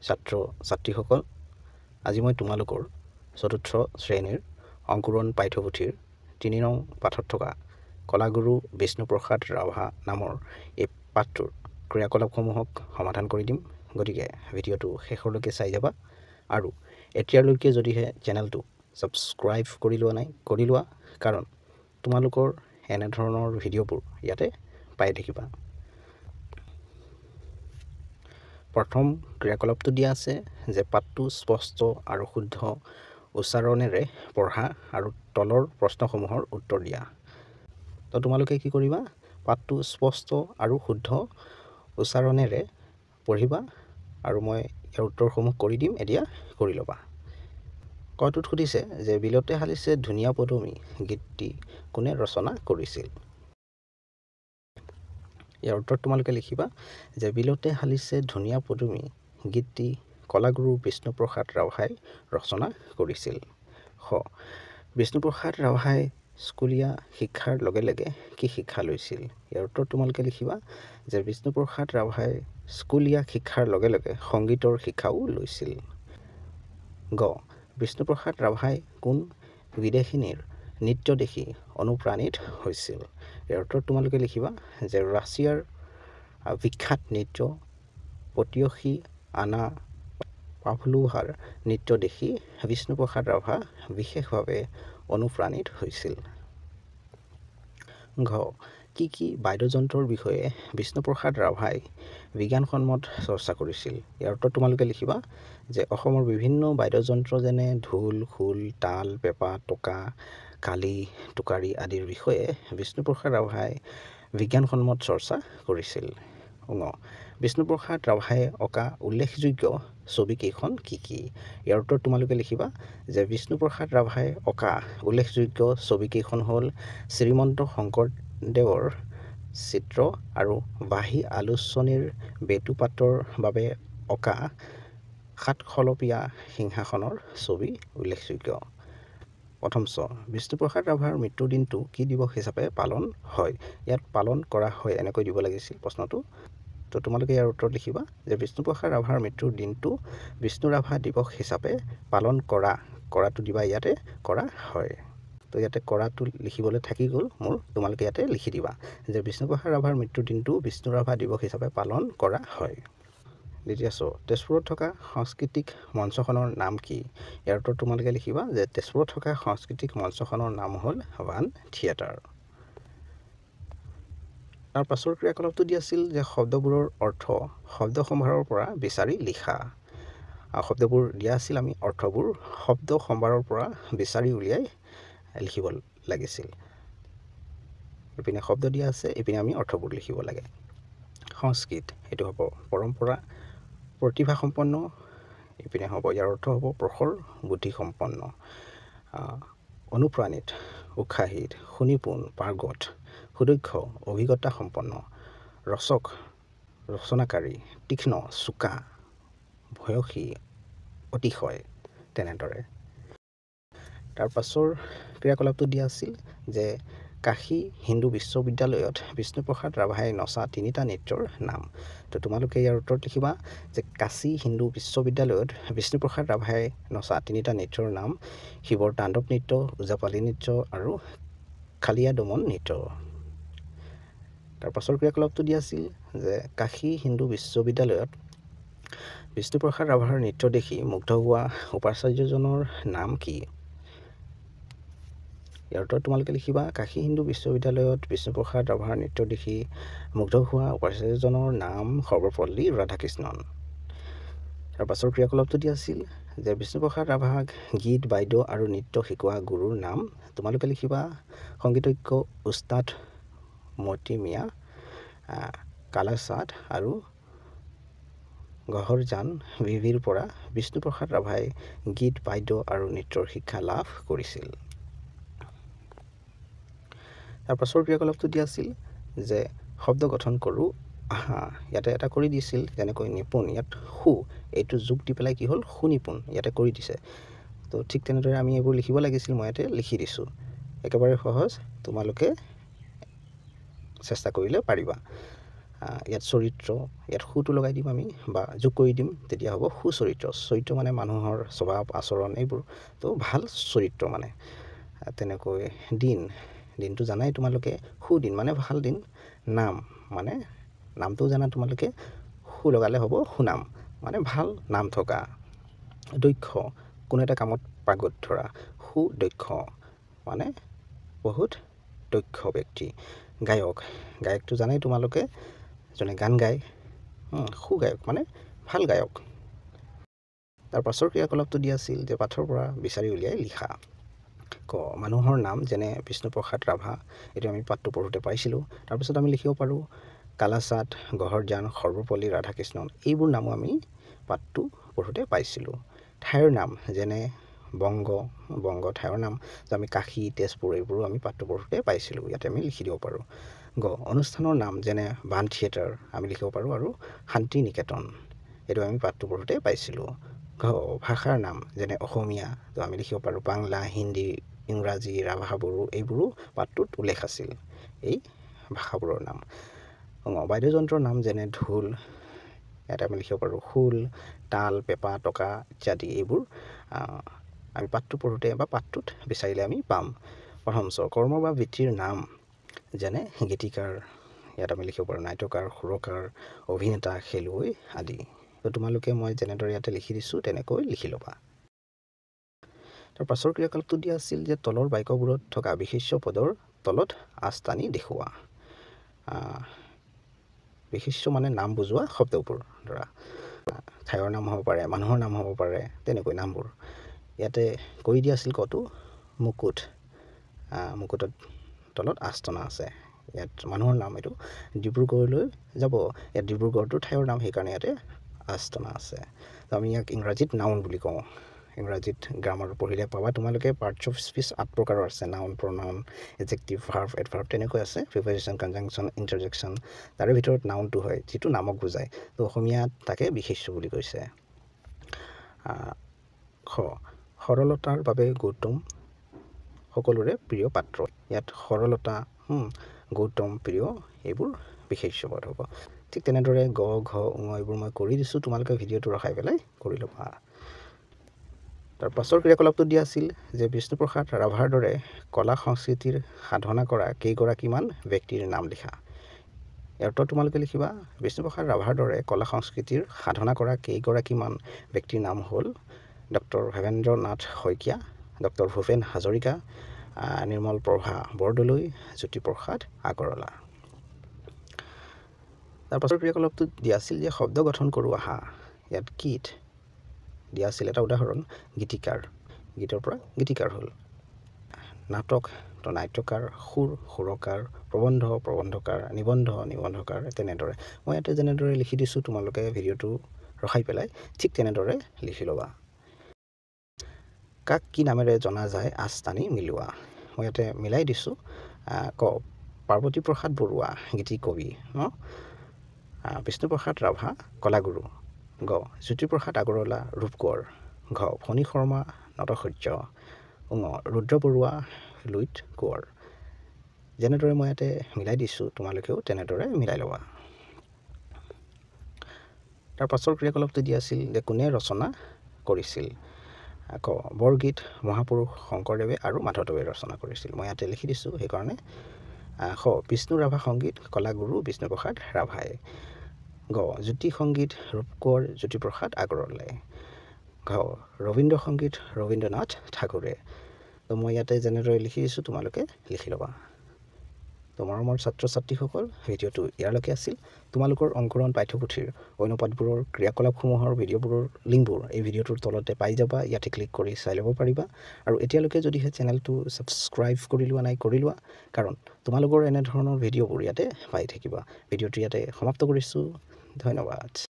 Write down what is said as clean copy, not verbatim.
ছাত্ৰ ছাত্ৰীসকল, আজি মই তোমালোকৰ চতুৰ্থ শ্ৰেণীৰ অংকুৰণ পাঠ্যপুথিৰ ৩ নং পাঠত থকা কলাগুৰু বিষ্ণুপ্ৰসাদ ৰাভা নামৰ এই পাঠটোৰ ক্ৰিয়াকলাপসমূহক সমাধান কৰি দিম। গতিকে ভিডিঅ'টো শেষলৈকে চাই যাবা আৰু এতিয়ালৈকে যদিহে চেনেলটো ছাবস্ক্ৰাইব কৰি লোৱা নাই কৰি লোৱা, কাৰণ তোমালোকৰ এনেধৰণৰ ভিডিঅ'বোৰ ইয়াতে পাই থাকিবা। প্ৰথম ক্ৰিয়াকলাপটো দিয়া আছে যে পাঠটো স্পষ্ট আৰু শুদ্ধ উচ্চাৰণেৰে পঢ়া আৰু তলৰ প্ৰশ্নসমূহৰ উত্তৰ দিয়া। তো তোমালোকে কি কৰিবা, পাঠটো স্পষ্ট আৰু শুদ্ধ উচ্চাৰণেৰে পঢ়িবা আৰু মই ইয়াৰ উত্তৰসমূহ কৰি দিম, এতিয়া কৰি ল'বা। কয়টোত সুধিছে যে বিলতে হালিছে ধুনীয়া পদুমী গীতটি কোনে ৰচনা কৰিছিল। ইয়াৰ উত্তৰ তোমালোকে লিখিবা যে বিলতে হালিছে ধুনীয়া পদুমী গীতটি কলাগুৰু বিষ্ণুপ্ৰসাদ ৰাভাই ৰচনা কৰিছিল। বিষ্ণুপ্ৰসাদ ৰাভাই স্কুলীয়া শিক্ষাৰ লগে লগে কি শিক্ষা লৈছিল। ইয়াৰ উত্তৰ তোমালোকে লিখিবা যে বিষ্ণুপ্ৰসাদ ৰাভাই স্কুলীয়া শিক্ষাৰ লগে লগে সংগীতৰ শিক্ষাও লৈছিল। বিষ্ণুপ্ৰসাদ ৰাভাই কোন বিদেশিনীৰ নৃত্য দেখি অনুপ্ৰাণিত হৈছিল। ইয়াৰ উত্তৰ তোমালোকে লিখিবা যে ৰাছিয়াৰ বিখ্যাত নৃত্য পটিয়সী আনা পাভলোভাৰ নৃত্য দেখি বিষ্ণুপ্ৰসাদ ৰাভা বিশেষভাৱে অনুপ্ৰাণিত হৈছিল। কি বাদ্যযন্ত্ৰৰ বিষয়ে বিষ্ণুপ্ৰসাদ ৰাভাই বিজ্ঞানসন্মত চৰ্চা কৰিছিল। ইয়াৰ উত্তৰ তোমালোকে লিখিবা যে অসমৰ বিভিন্ন বাদ্যযন্ত্ৰ যেনে ঢোল, খোল, তাল, পেঁপা, টকা, কালি, টোকাৰী আদিৰ বিষয়ে বিষ্ণুপ্ৰসাদ ৰাভাই বিজ্ঞানসন্মত চৰ্চা কৰিছিল। বিষ্ণুপ্ৰসাদ ৰাভাই অঁকা উল্লেখযোগ্য ছবিকেইখন কি কি। ইয়াৰ উত্তৰ তোমালোকে লিখিবা যে বিষ্ণুপ্ৰসাদ ৰাভাই অঁকা উল্লেখযোগ্য ছবিকেইখন হ'ল শ্ৰীমন্ত শংকৰদেৱৰ চিত্ৰ আৰু বাঁহী আলোচনীৰ বেটুপাতৰ বাবে অঁকা ৭খলপীয়া সিংহাসনৰ ছবি উল্লেখযোগ্য। প্ৰথম বিষ্ণুপ্ৰসাদ ৰাভাৰ মৃত্যুৰ দিনটো কি দিৱস হিচাপে পালন হয়। ইয়াত পালন কৰা হয় এনেকৈ দিব লাগিছিল প্ৰশ্নটো। তো তোমালোকে ইয়াৰ উত্তৰত লিখিবা যে বিষ্ণুপ্ৰসাদ ৰাভাৰ মৃত্যুৰ দিনটো বিষ্ণু ৰাভা দিৱস হিচাপে পালন কৰাটো দিবা, ইয়াতে কৰা হয়। তো ইয়াতে কৰাটো লিখিবলৈ থাকি গ'ল মোৰ, তোমালোকে ইয়াতে লিখি দিবা যে বিষ্ণুপ্ৰসাদ ৰাভাৰ মৃত্যুৰ দিনটো বিষ্ণু ৰাভা দিৱস হিচাপে পালন কৰা হয়। দ্বিতীয় তেজপুৰত থকা সাংস্কৃতিক মঞ্চখনৰ নাম কি। ইয়াৰ উত্তৰ তোমালোকে লিখিবা যে তেজপুৰত থকা সাংস্কৃতিক মঞ্চখনৰ নাম হ'ল ওৱান থিয়েটাৰ। তাৰ পাছৰ ক্ৰিয়াকলাপটো দিয়া আছিল যে শব্দবোৰৰ অৰ্থ শব্দ সম্ভাৰৰ পৰা বিচাৰি লিখা। শব্দবোৰ দিয়া আছিল, আমি অৰ্থবোৰ শব্দ সম্ভাৰৰ পৰা বিচাৰি উলিয়াই লিখিব লাগিছিল। ইপিনে শব্দ দিয়া আছে, ইপিনে আমি অৰ্থবোৰ লিখিব লাগে। সংস্কৃত এইটো হ'ব পৰম্পৰা, প্ৰতিভাসম্পন্ন, ইপিনে হ'ব ইয়াৰ অৰ্থ হ'ব প্ৰখৰ বুদ্ধিসম্পন্ন। অনুপ্ৰাণিত, উৎসাহিত, সুনিপুণ, পাৰ্গত, সুদক্ষ, অভিজ্ঞতা সম্পন্ন, ৰচক, ৰচনাকাৰী, তীক্ষ্ণ, চোকা, ভয়সী, অতিশয়, তেনেদৰে। তাৰ পাছৰ ক্ৰিয়াকলাপটো দিয়া আছিল যে কাশী হিন্দু বিশ্ববিদ্যালয়ত বিষ্ণুপ্ৰসাদ ৰাভাই নচা ৩টা নৃত্যৰ নাম। তো তোমালোকে ইয়াৰ উত্তৰত লিখিবা যে কাশী হিন্দু বিশ্ববিদ্যালয়ত বিষ্ণুপ্ৰসাদ ৰাভাই নচা 3টা নৃত্যৰ নাম শিৱৰ তাণ্ডৱ নৃত্য, ওজাপালি নৃত্য আৰু খালিয়া দমন নৃত্য। তাৰ পাছৰ ক্ৰিয়াকলাপটো দিয়া আছিল যে কাশী হিন্দু বিশ্ববিদ্যালয়ত বিষ্ণুপ্ৰসাদ ৰাভাৰ নৃত্য দেখি মুগ্ধ হোৱা উপাচাৰ্যজনৰ নাম কি। ইয়াৰ উত্তৰত তোমালোকে লিখিবা কাশী হিন্দু বিশ্ববিদ্যালয়ত বিষ্ণুপ্ৰসাদ ৰাভাৰ নৃত্য দেখি মুগ্ধ হোৱা উপাচাৰ্যজনৰ নাম সৰ্বপল্লী ৰাধাকৃষ্ণন। তাৰ পাছৰ ক্ৰিয়াকলাপটো দিয়া আছিল যে বিষ্ণুপ্ৰসাদ ৰাভাক গীত, বাদ্য আৰু নৃত্য শিকোৱা গুৰুৰ নাম। তোমালোকে লিখিবা সংগীতজ্ঞ উস্তাদ মতি মিয়া কালাচাঁদ আৰু গহৰজান বিবিৰ পৰা বিষ্ণুপ্ৰসাদ ৰাভাই গীত, বাদ্য আৰু নৃত্যৰ শিক্ষা লাভ কৰিছিল। তাৰ পাছৰ ক্ৰিয়াকলাপটো দিয়া আছিল যে শব্দ গঠন কৰোঁ আহা। ইয়াতে এটা কৰি দিছিল যেনেকৈ নিপুণ, ইয়াত সু এইটো যোগ দি পেলাই কি হ'ল সুনিপুণ, ইয়াতে কৰি দিছে। তো ঠিক তেনেদৰে আমি এইবোৰ লিখিব লাগিছিল, মই ইয়াতে লিখি দিছোঁ। একেবাৰে সহজ, তোমালোকে চেষ্টা কৰিলে পাৰিবা। ইয়াত চৰিত্ৰ ইয়াত সুটো লগাই দিম আমি বা যোগ কৰি দিম তেতিয়া হ'ব সুচৰিত্ৰ চৰিত্ৰ মানে মানুহৰ স্বভাৱ আচৰণ এইবোৰ তো ভাল চৰিত্ৰ মানে তেনেকৈ দিনটো জানাই তোমালোকে সুদিন মানে ভাল দিন নাম মানে নামটো জানা তোমালোকে সু লগালে হ'ব সুনাম মানে ভাল নাম থকা দক্ষ কোনো এটা কামত পাগত ধৰা সুদক্ষ মানে বহুত দক্ষ ব্যক্তি গায়কটো জানাই তোমালোকে জনে গান গায় সুগায়ক মানে ভাল গায়ক তাৰ পাছৰ ক্ৰিয়াকলাপটো দিয়া আছিল যে পাঠৰ পৰা বিচাৰি উলিয়াই লিখা মানুহৰ নাম যেনে বিষ্ণুপ্ৰসাদ ৰাভা এইটো আমি পাঠটো পঢ়োঁতে পাইছিলোঁ তাৰপিছত আমি লিখিব পাৰোঁ কালাচাঁদ গহৰজান সৰ্বপল্লী ৰাধাকৃষ্ণন এইবোৰ নামো আমি পাঠটো পঢ়োঁতে পাইছিলোঁ ঠাইৰ নাম যেনে বংগ ঠাইৰ নাম যে আমি কাশী তেজপুৰ এইবোৰো আমি পাঠটো পঢ়োঁতে পাইছিলোঁ ইয়াতে আমি লিখি দিব পাৰোঁ অনুষ্ঠানৰ নাম যেনে বাণ থিয়েটাৰ আমি লিখিব পাৰোঁ আৰু শান্তি নিকেতন এইটো আমি পাঠটো পঢ়োঁতে পাইছিলোঁ ভাষাৰ নাম যেনে অসমীয়া তো আমি লিখিব পাৰোঁ বাংলা হিন্দী ইংৰাজী ৰাভা বড়ো এইবোৰো পাঠটোত উল্লেখ আছিল এই ভাষাবোৰৰ নাম বাদ্যযন্ত্ৰৰ নাম যেনে ঢোল ইয়াতে আমি লিখিব পাৰোঁ খোল তাল পেঁপা টকা ইত্যাদি এইবোৰ আমি পাঠটো পঢ়োঁতে বা পাঠটোত বিচাৰিলে আমি পাম প্ৰথম কৰ্ম বা বৃত্তিৰ নাম যেনে গীতিকাৰ ইয়াত আমি লিখিব পাৰোঁ নাট্যকাৰ সুৰকাৰ অভিনেতা খেলুৱৈ আদি তো তোমালোকে মই যেনেদৰে ইয়াতে লিখি দিছোঁ তেনেকৈ লিখি ল'বা তাৰ পাছৰ ক্ৰিয়াকলাপটো দিয়া আছিল যে তলৰ বাক্যবোৰত থকা বিশেষ্য পদৰ তলত আস্থানি দেখুওৱা বিশেষ্য মানে নাম বুজোৱা শব্দবোৰ ধৰা ঠাইৰ নাম হ'ব পাৰে মানুহৰ নাম হ'ব পাৰে তেনেকৈ নামবোৰ ইয়াতে কৈ দিয়া আছিল কতো মুকুটৰ তলত আস্থানা আছে ইয়াত মানুহৰ নাম এইটো ডিব্ৰুগড়লৈ যাব ইয়াত ডিব্ৰুগড়টো ঠাইৰ নাম সেইকাৰণে ইয়াতে আস্থানা আছে তো আমি ইয়াক ইংৰাজীত নাউন বুলি কওঁ ইংৰাজীত গ্ৰামাৰ পঢ়িলে পাবা তোমালোকে পাৰ্টছ অফ স্পীচ 8 প্ৰকাৰৰ আছে নাউন প্ৰনাউন এডজেক্টিভ ভাৰ্ব এডভাৰ্ব তেনেকৈ আছে প্ৰিপজিশ্যন কনজাংশ্যন ইণ্টাৰজেকশ্যন তাৰে ভিতৰত নাউনটো হয় যিটো নামক বুজায় তো অসমীয়াত তাকে বিশেষ্য বুলি কৈছে সৰলতাৰ বাবে গৌতম সকলোৰে প্ৰিয় পাত্ৰ ইয়াত সৰলতা গৌতম প্ৰিয় এইবোৰ বিশেষ্য পদ হ'ব ঠিক তেনেদৰে গ ঘ এইবোৰ মই কৰি দিছোঁ তোমালোকে ভিডিঅ'টো ৰখাই পেলাই কৰি ল'বা তাৰ পাছৰ ক্ৰিয়াকলাপটো দিয়া আছিল যে বিষ্ণুপ্ৰসাদ ৰাভাৰ দৰে কলা সংস্কৃতিৰ সাধনা কৰা কেইগৰাকীমান ব্যক্তিৰ নাম লিখা ইয়াৰ উত্তৰ তোমালোকে লিখিবা বিষ্ণুপ্ৰসাদ ৰাভাৰ দৰে কলা সংস্কৃতিৰ সাধনা কৰা কেইগৰাকীমান ব্যক্তিৰ নাম হ'ল ডক্টৰ ভৱেন্দ্ৰ নাথ শইকীয়া ডক্টৰ ভূপেন হাজৰিকা নিৰ্মল প্ৰভা বৰদলৈ জ্যোতিপ্ৰসাদ আগৰৱালা তাৰ পাছৰ ক্ৰিয়াকলাপটো দিয়া আছিল যে শব্দ গঠন কৰোঁ আহা ইয়াত গীত দিয়া আছিল এটা উদাহৰণ গীতৰ পৰা গীতিকাৰ হ'ল নাটক তো নাট্যকাৰ সুৰকাৰ প্ৰবন্ধকাৰ নিবন্ধকাৰ তেনেদৰে মই ইয়াতে যেনেদৰে লিখি দিছোঁ তোমালোকে ভিডিঅ'টো ৰখাই পেলাই ঠিক তেনেদৰে লিখি ল'বা কাক কি নামেৰে জনা যায় আস্থানি মিলোৱা মই ইয়াতে মিলাই দিছোঁ পাৰ্বতী প্ৰসাদ বৰুৱা গীতি কবি বিষ্ণুপ্ৰসাদ ৰাভা কলাগুৰু জ্যোতিপ্ৰসাদ আগৰৱালা ৰূপকোঁৱৰ ফণী শৰ্মা নটসূৰ্য ৰুদ্ৰ বৰুৱা লুইত কোঁৱৰ যেনেদৰে মই ইয়াতে মিলাই দিছোঁ তোমালোকেও তেনেদৰে মিলাই ল'বা তাৰ পাছৰ ক্ৰিয়াকলাপটো দিয়া আছিল যে কোনে ৰচনা কৰিছিল বৰগীত মহাপুৰুষ শংকৰদেৱে আৰু মাধৱদেৱে ৰচনা কৰিছিল মই ইয়াতে লিখি দিছোঁ সেইকাৰণে বিষ্ণু ৰাভা সংগীত কলাগুৰু বিষ্ণুপ্ৰসাদ ৰাভাই জ্যোতি সংগীত ৰূপকোঁৱৰ জ্যোতিপ্ৰসাদ আগৰৱালাই ৰবীন্দ্ৰ সংগীত ৰবীন্দ্ৰনাথ ঠাকুৰে তো মই ইয়াতে যেনেদৰে লিখি দিছোঁ তোমালোকে লিখি ল'বা তো মৰমৰ ছাত্ৰ ছাত্ৰীসকল ভিডিঅ'টো ইয়ালৈকে আছিল তোমালোকৰ অংকুৰণ পাঠ্যপুথিৰ অন্য পাঠবোৰৰ ক্ৰিয়াকলাপসমূহৰ ভিডিঅ'বোৰৰ লিংকবোৰ এই ভিডিঅ'টোৰ তলতে পাই যাবা ইয়াতে ক্লিক কৰি চাই ল'ব পাৰিবা আৰু এতিয়ালৈকে যদিহে চেনেলটো ছাবস্ক্ৰাইব কৰি লোৱা নাই কৰি লোৱা কাৰণ তোমালোকৰ এনেধৰণৰ ভিডিঅ'বোৰ ইয়াতে পাই থাকিবা ভিডিঅ'টো ইয়াতে সমাপ্ত কৰিছোঁ ধন্যবাদ